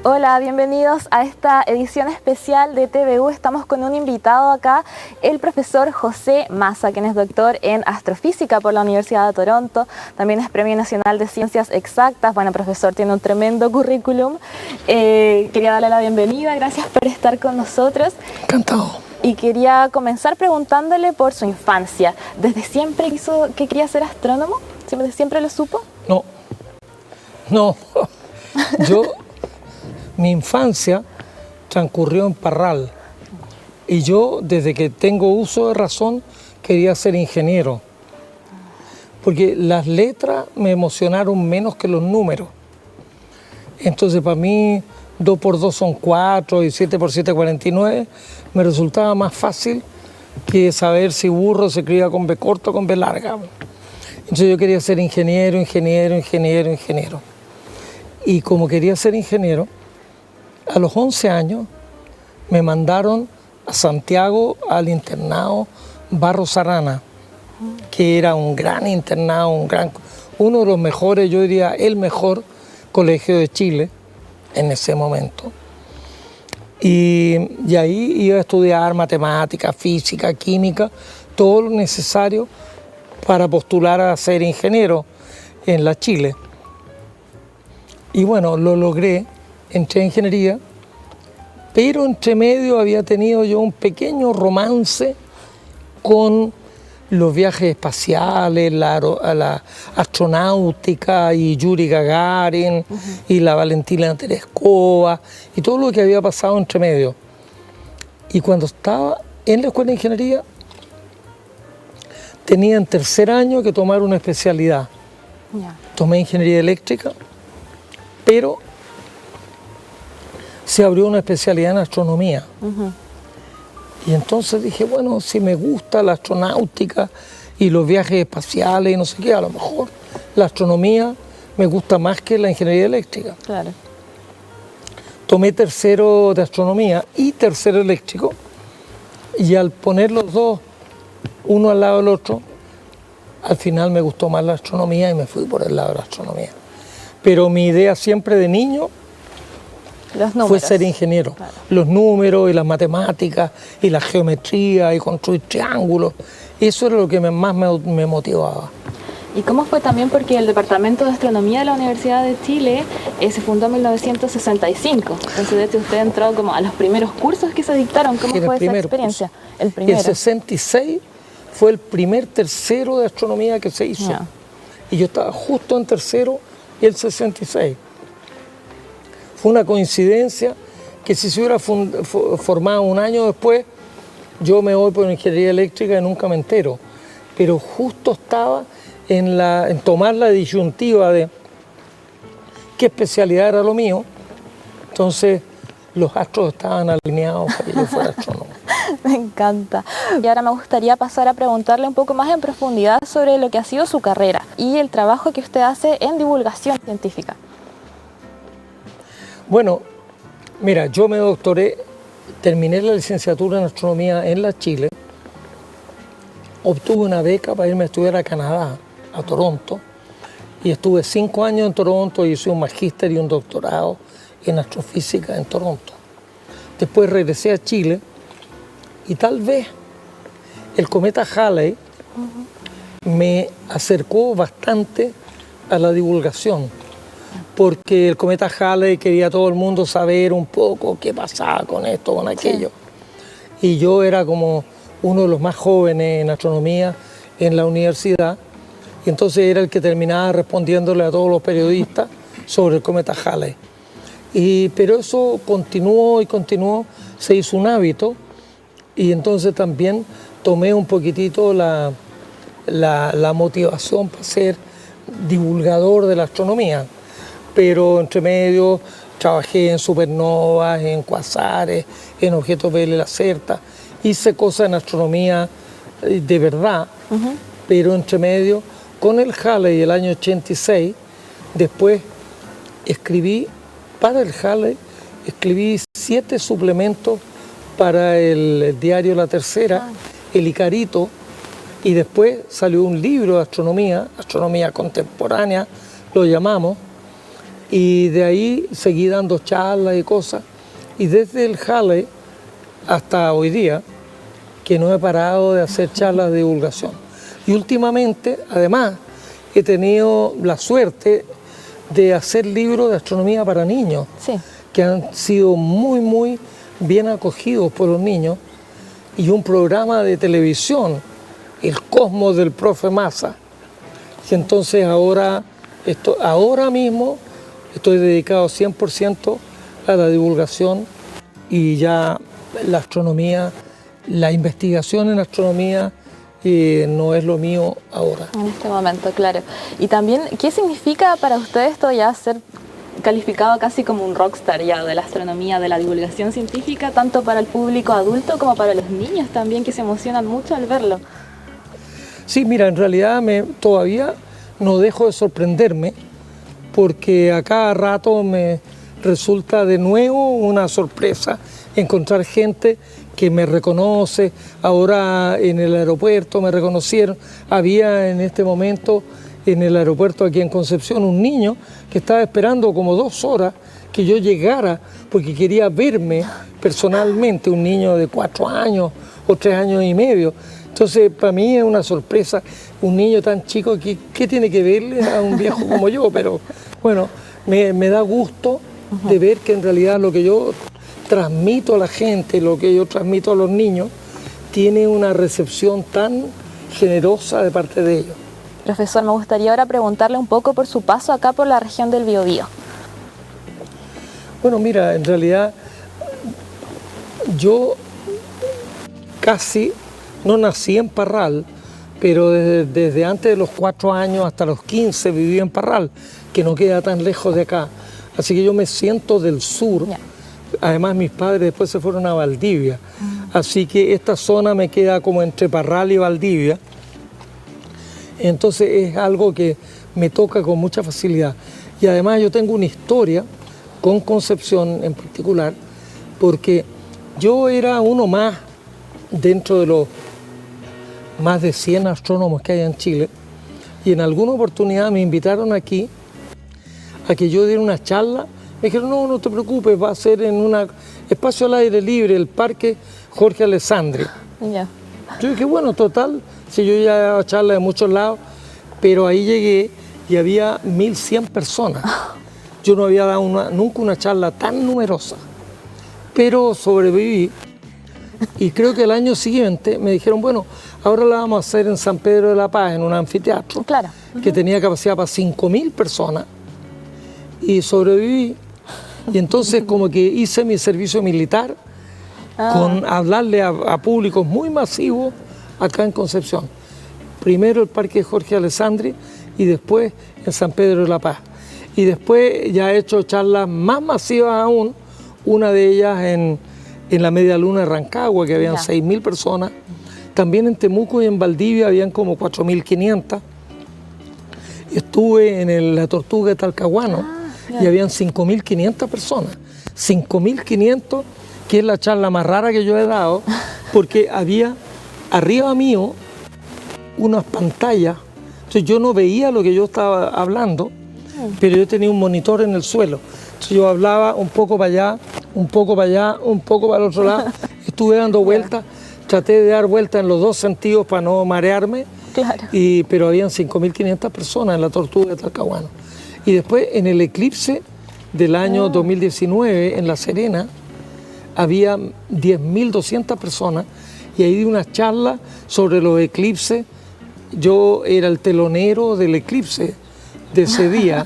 Hola, bienvenidos a esta edición especial de TVU. Estamos con un invitado acá, el profesor José Maza, quien es doctor en astrofísica por la Universidad de Toronto. También es Premio Nacional de Ciencias Exactas. Bueno, profesor, tiene un tremendo currículum. Quería darle la bienvenida, gracias por estar con nosotros. Encantado. Y quería comenzar preguntándole por su infancia. ¿Desde siempre quiso que quería ser astrónomo? ¿Siempre lo supo? No. Mi infancia transcurrió en Parral y yo, desde que tengo uso de razón, quería ser ingeniero, porque las letras me emocionaron menos que los números. Entonces, para mí, 2 por 2 son 4 y 7 por 7 49, me resultaba más fácil que saber si burro se escribía con B corta o con B larga. Entonces yo quería ser ingeniero. Y como quería ser ingeniero, a los 11 años me mandaron a Santiago al internado Barros Arana, que era un gran internado, uno de los mejores, yo diría el mejor colegio de Chile en ese momento. Y ahí iba a estudiar matemática, física, química, todo lo necesario para postular a ser ingeniero en la Chile. Y bueno, lo logré, entré a ingeniería, pero entre medio había tenido yo un pequeño romance con los viajes espaciales, la astronáutica y Yuri Gagarin y la Valentina Tereskova y todo lo que había pasado entre medio. Y cuando estaba en la escuela de ingeniería, tenía en tercer año que tomar una especialidad. Tomé ingeniería eléctrica, pero se abrió una especialidad en astronomía. Y entonces dije, bueno, si me gusta la astronáutica y los viajes espaciales y no sé qué, a lo mejor la astronomía me gusta más que la ingeniería eléctrica. Claro. Tomé tercero de astronomía y tercero eléctrico, y al poner los dos uno al lado del otro, al final me gustó más la astronomía y me fui por el lado de la astronomía. Pero mi idea siempre de niño fue ser ingeniero. Claro. Los números y las matemáticas y la geometría y construir triángulos, eso era lo que más me motivaba. ¿Y cómo fue también? Porque el Departamento de Astronomía de la Universidad de Chile se fundó en 1965. Entonces, de hecho, usted entró como a los primeros cursos que se dictaron. ¿Cómo fue esa experiencia? El primero. El 66 fue el primer tercero de astronomía que se hizo. Y yo estaba justo en tercero y el 66. Fue una coincidencia que si se hubiera formado un año después, yo me voy por ingeniería eléctrica y nunca me entero. Pero justo estaba en tomar la disyuntiva de qué especialidad era lo mío. Entonces los astros estaban alineados para que yo fuera astrónomo. Me encanta. Y ahora me gustaría pasar a preguntarle un poco más en profundidad sobre lo que ha sido su carrera y el trabajo que usted hace en divulgación científica. Bueno, mira, yo me doctoré, terminé la licenciatura en astronomía en la Chile, obtuve una beca para irme a estudiar a Canadá, a Toronto, y estuve 5 años en Toronto y hice un magíster y un doctorado en astrofísica en Toronto. Después regresé a Chile y tal vez el cometa Halley me acercó bastante a la divulgación, porque el cometa Halley quería todo el mundo saber un poco qué pasaba con esto, con aquello. Sí. Y yo era como uno de los más jóvenes en astronomía en la universidad, y entonces era el que terminaba respondiéndole a todos los periodistas sobre el cometa Halley. Pero eso continuó, se hizo un hábito, y entonces también tomé un poquitito la motivación para ser divulgador de la astronomía. Pero entre medio trabajé en supernovas, en cuasares, en objetos Bell Lacerta, hice cosas en astronomía de verdad, pero entre medio, con el Halley el año 86, después escribí para el Halley, escribí 7 suplementos para el diario La Tercera, el Icarito, y después salió un libro de astronomía contemporánea, lo llamamos, Y de ahí seguí dando charlas y cosas. Y desde el Jale hasta hoy día, que no he parado de hacer charlas de divulgación. Y últimamente, además, he tenido la suerte de hacer libros de astronomía para niños, Sí. que han sido muy bien acogidos por los niños, y un programa de televisión, El Cosmos del profe Massa. Y entonces ahora mismo estoy dedicado 100% a la divulgación, y ya la astronomía, la investigación en astronomía no es lo mío ahora. En este momento, claro. Y también, ¿qué significa para usted esto ya ser calificado casi como un rockstar ya de la astronomía, de la divulgación científica, tanto para el público adulto como para los niños también, que se emocionan mucho al verlo? Sí, mira, en realidad todavía no dejo de sorprenderme, porque a cada rato me resulta de nuevo una sorpresa encontrar gente que me reconoce. Ahora en el aeropuerto me reconocieron. Había en este momento en el aeropuerto aquí en Concepción un niño que estaba esperando como 2 horas que yo llegara porque quería verme personalmente, un niño de 4 años o 3 años y medio. Entonces, para mí es una sorpresa, un niño tan chico, ¿qué tiene que verle a un viejo como yo? Pero bueno, me da gusto de ver que en realidad lo que yo transmito a la gente, lo que yo transmito a los niños, tiene una recepción tan generosa de parte de ellos. Profesor, me gustaría ahora preguntarle un poco por su paso acá por la región del Biobío. Bueno, mira, en realidad yo casi no nací en Parral, pero desde antes de los 4 años hasta los 15 viví en Parral, que no queda tan lejos de acá. Así que yo me siento del sur. Ya. Además, mis padres después se fueron a Valdivia. Así que esta zona me queda como entre Parral y Valdivia. Entonces es algo que me toca con mucha facilidad. Y además yo tengo una historia con Concepción en particular, porque yo era uno más dentro de los más de 100 astrónomos que hay en Chile, y en alguna oportunidad me invitaron aquí a que yo diera una charla. Me dijeron, no te preocupes, va a ser en un espacio al aire libre, el Parque Jorge Alessandri. Ya. Yo dije, bueno, total, si yo ya he dado charlas de muchos lados, pero ahí llegué y había 1100 personas. Yo no había dado nunca una charla tan numerosa, pero sobreviví. Y creo que el año siguiente me dijeron, bueno, ahora la vamos a hacer en San Pedro de la Paz, en un anfiteatro, Claro. que tenía capacidad para 5000 personas, y sobreviví. Y entonces como que hice mi servicio militar con hablarle a públicos muy masivos acá en Concepción. Primero el Parque Jorge Alessandri y después en San Pedro de la Paz. Y después ya he hecho charlas más masivas aún, una de ellas en la Media Luna de Rancagua, que habían 6000 personas. También en Temuco y en Valdivia habían como 4500. Estuve en la Tortuga de Talcahuano y habían 5500 personas. 5500, que es la charla más rara que yo he dado, porque había arriba mío unas pantallas. Entonces yo no veía lo que yo estaba hablando, pero yo tenía un monitor en el suelo. Entonces yo hablaba un poco para allá, un poco para allá, un poco para el otro lado. Estuve dando vueltas, traté de dar vueltas en los dos sentidos para no marearme. Claro. Pero habían 5500 personas en la Tortuga de Talcahuano. Y después en el eclipse del año 2019 en La Serena había 10.200 personas, y ahí di una charla sobre los eclipses. Yo era el telonero del eclipse de ese día,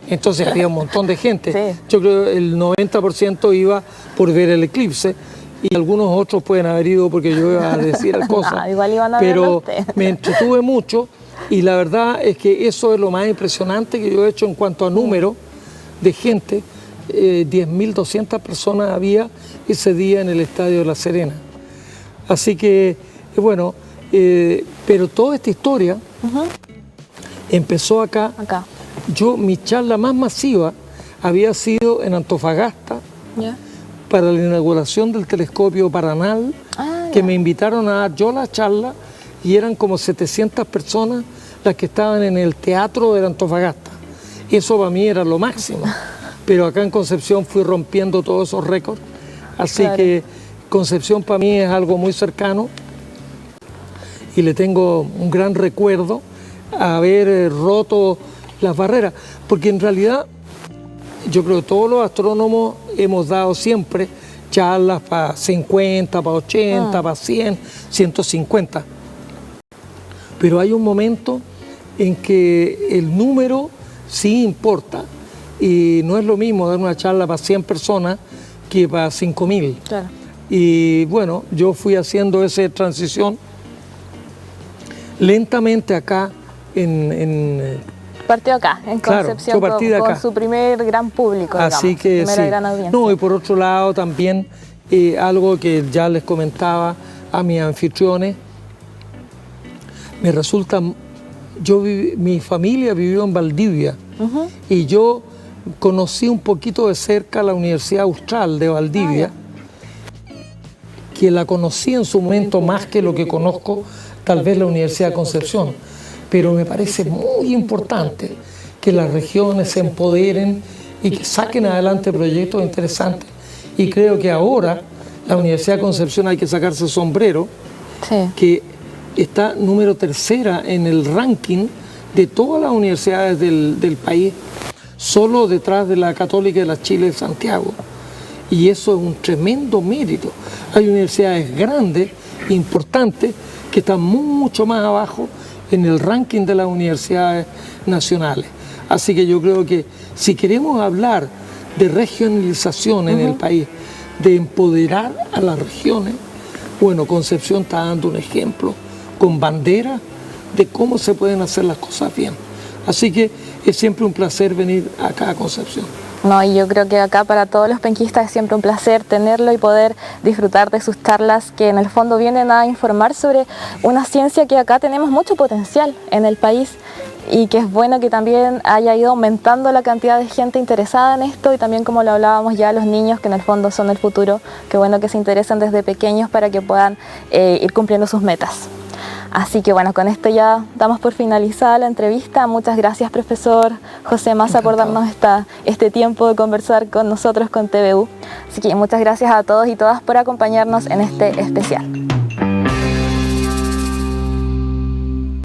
entonces había un montón de gente. Sí. Yo creo que el 90% iba por ver el eclipse, y algunos otros pueden haber ido porque yo iba a decir cosas. No, igual iban a verlo pero usted. me entretuve mucho, y la verdad es que eso es lo más impresionante que yo he hecho en cuanto a número de gente. 10.200 personas había ese día en el Estadio de La Serena. Así que, bueno, pero toda esta historia empezó acá. Mi charla más masiva había sido en Antofagasta, para la inauguración del telescopio Paranal, que me invitaron a dar yo la charla, y eran como 700 personas las que estaban en el teatro de Antofagasta. Eso para mí era lo máximo. pero acá en Concepción fui rompiendo todos esos récords, así Claro. que Concepción para mí es algo muy cercano y le tengo un gran recuerdo a haber roto las barreras, porque en realidad yo creo que todos los astrónomos hemos dado siempre charlas para 50, para 80, para 100, 150. Pero hay un momento en que el número sí importa y no es lo mismo dar una charla para 100 personas que para 5.000. Claro. Y bueno, yo fui haciendo esa transición lentamente acá en Partió acá, en Claro, Concepción, yo partí de con acá. su primer gran público, Así digamos, que primera sí. gran audiencia. No, y por otro lado también algo que ya les comentaba a mis anfitriones, me resulta, mi familia vivió en Valdivia y yo conocí un poquito de cerca la Universidad Austral de Valdivia, que la conocí en su momento más que lo que conozco tal vez la Universidad de Concepción, pero me parece muy importante que las regiones se empoderen y que saquen adelante proyectos interesantes. Y creo que ahora la Universidad de Concepción hay que sacarse el sombrero, Sí. que está número 3 en el ranking de todas las universidades del país, solo detrás de la Católica de la Chile de Santiago. Y eso es un tremendo mérito. Hay universidades grandes, importantes, que están mucho más abajo en el ranking de las universidades nacionales. Así que yo creo que si queremos hablar de regionalización en el país, de empoderar a las regiones, bueno, Concepción está dando un ejemplo con bandera de cómo se pueden hacer las cosas bien. Así que es siempre un placer venir acá a Concepción. No, y yo creo que acá para todos los penquistas es siempre un placer tenerlo y poder disfrutar de sus charlas que en el fondo vienen a informar sobre una ciencia que acá tenemos mucho potencial en el país y que es bueno que también haya ido aumentando la cantidad de gente interesada en esto y también, como lo hablábamos ya, los niños que en el fondo son el futuro, qué bueno que se interesen desde pequeños para que puedan ir cumpliendo sus metas. Así que bueno, con esto ya damos por finalizada la entrevista. Muchas gracias, profesor José Massa, por darnos este tiempo de conversar con nosotros, con TVU. Así que muchas gracias a todos y todas por acompañarnos en este especial.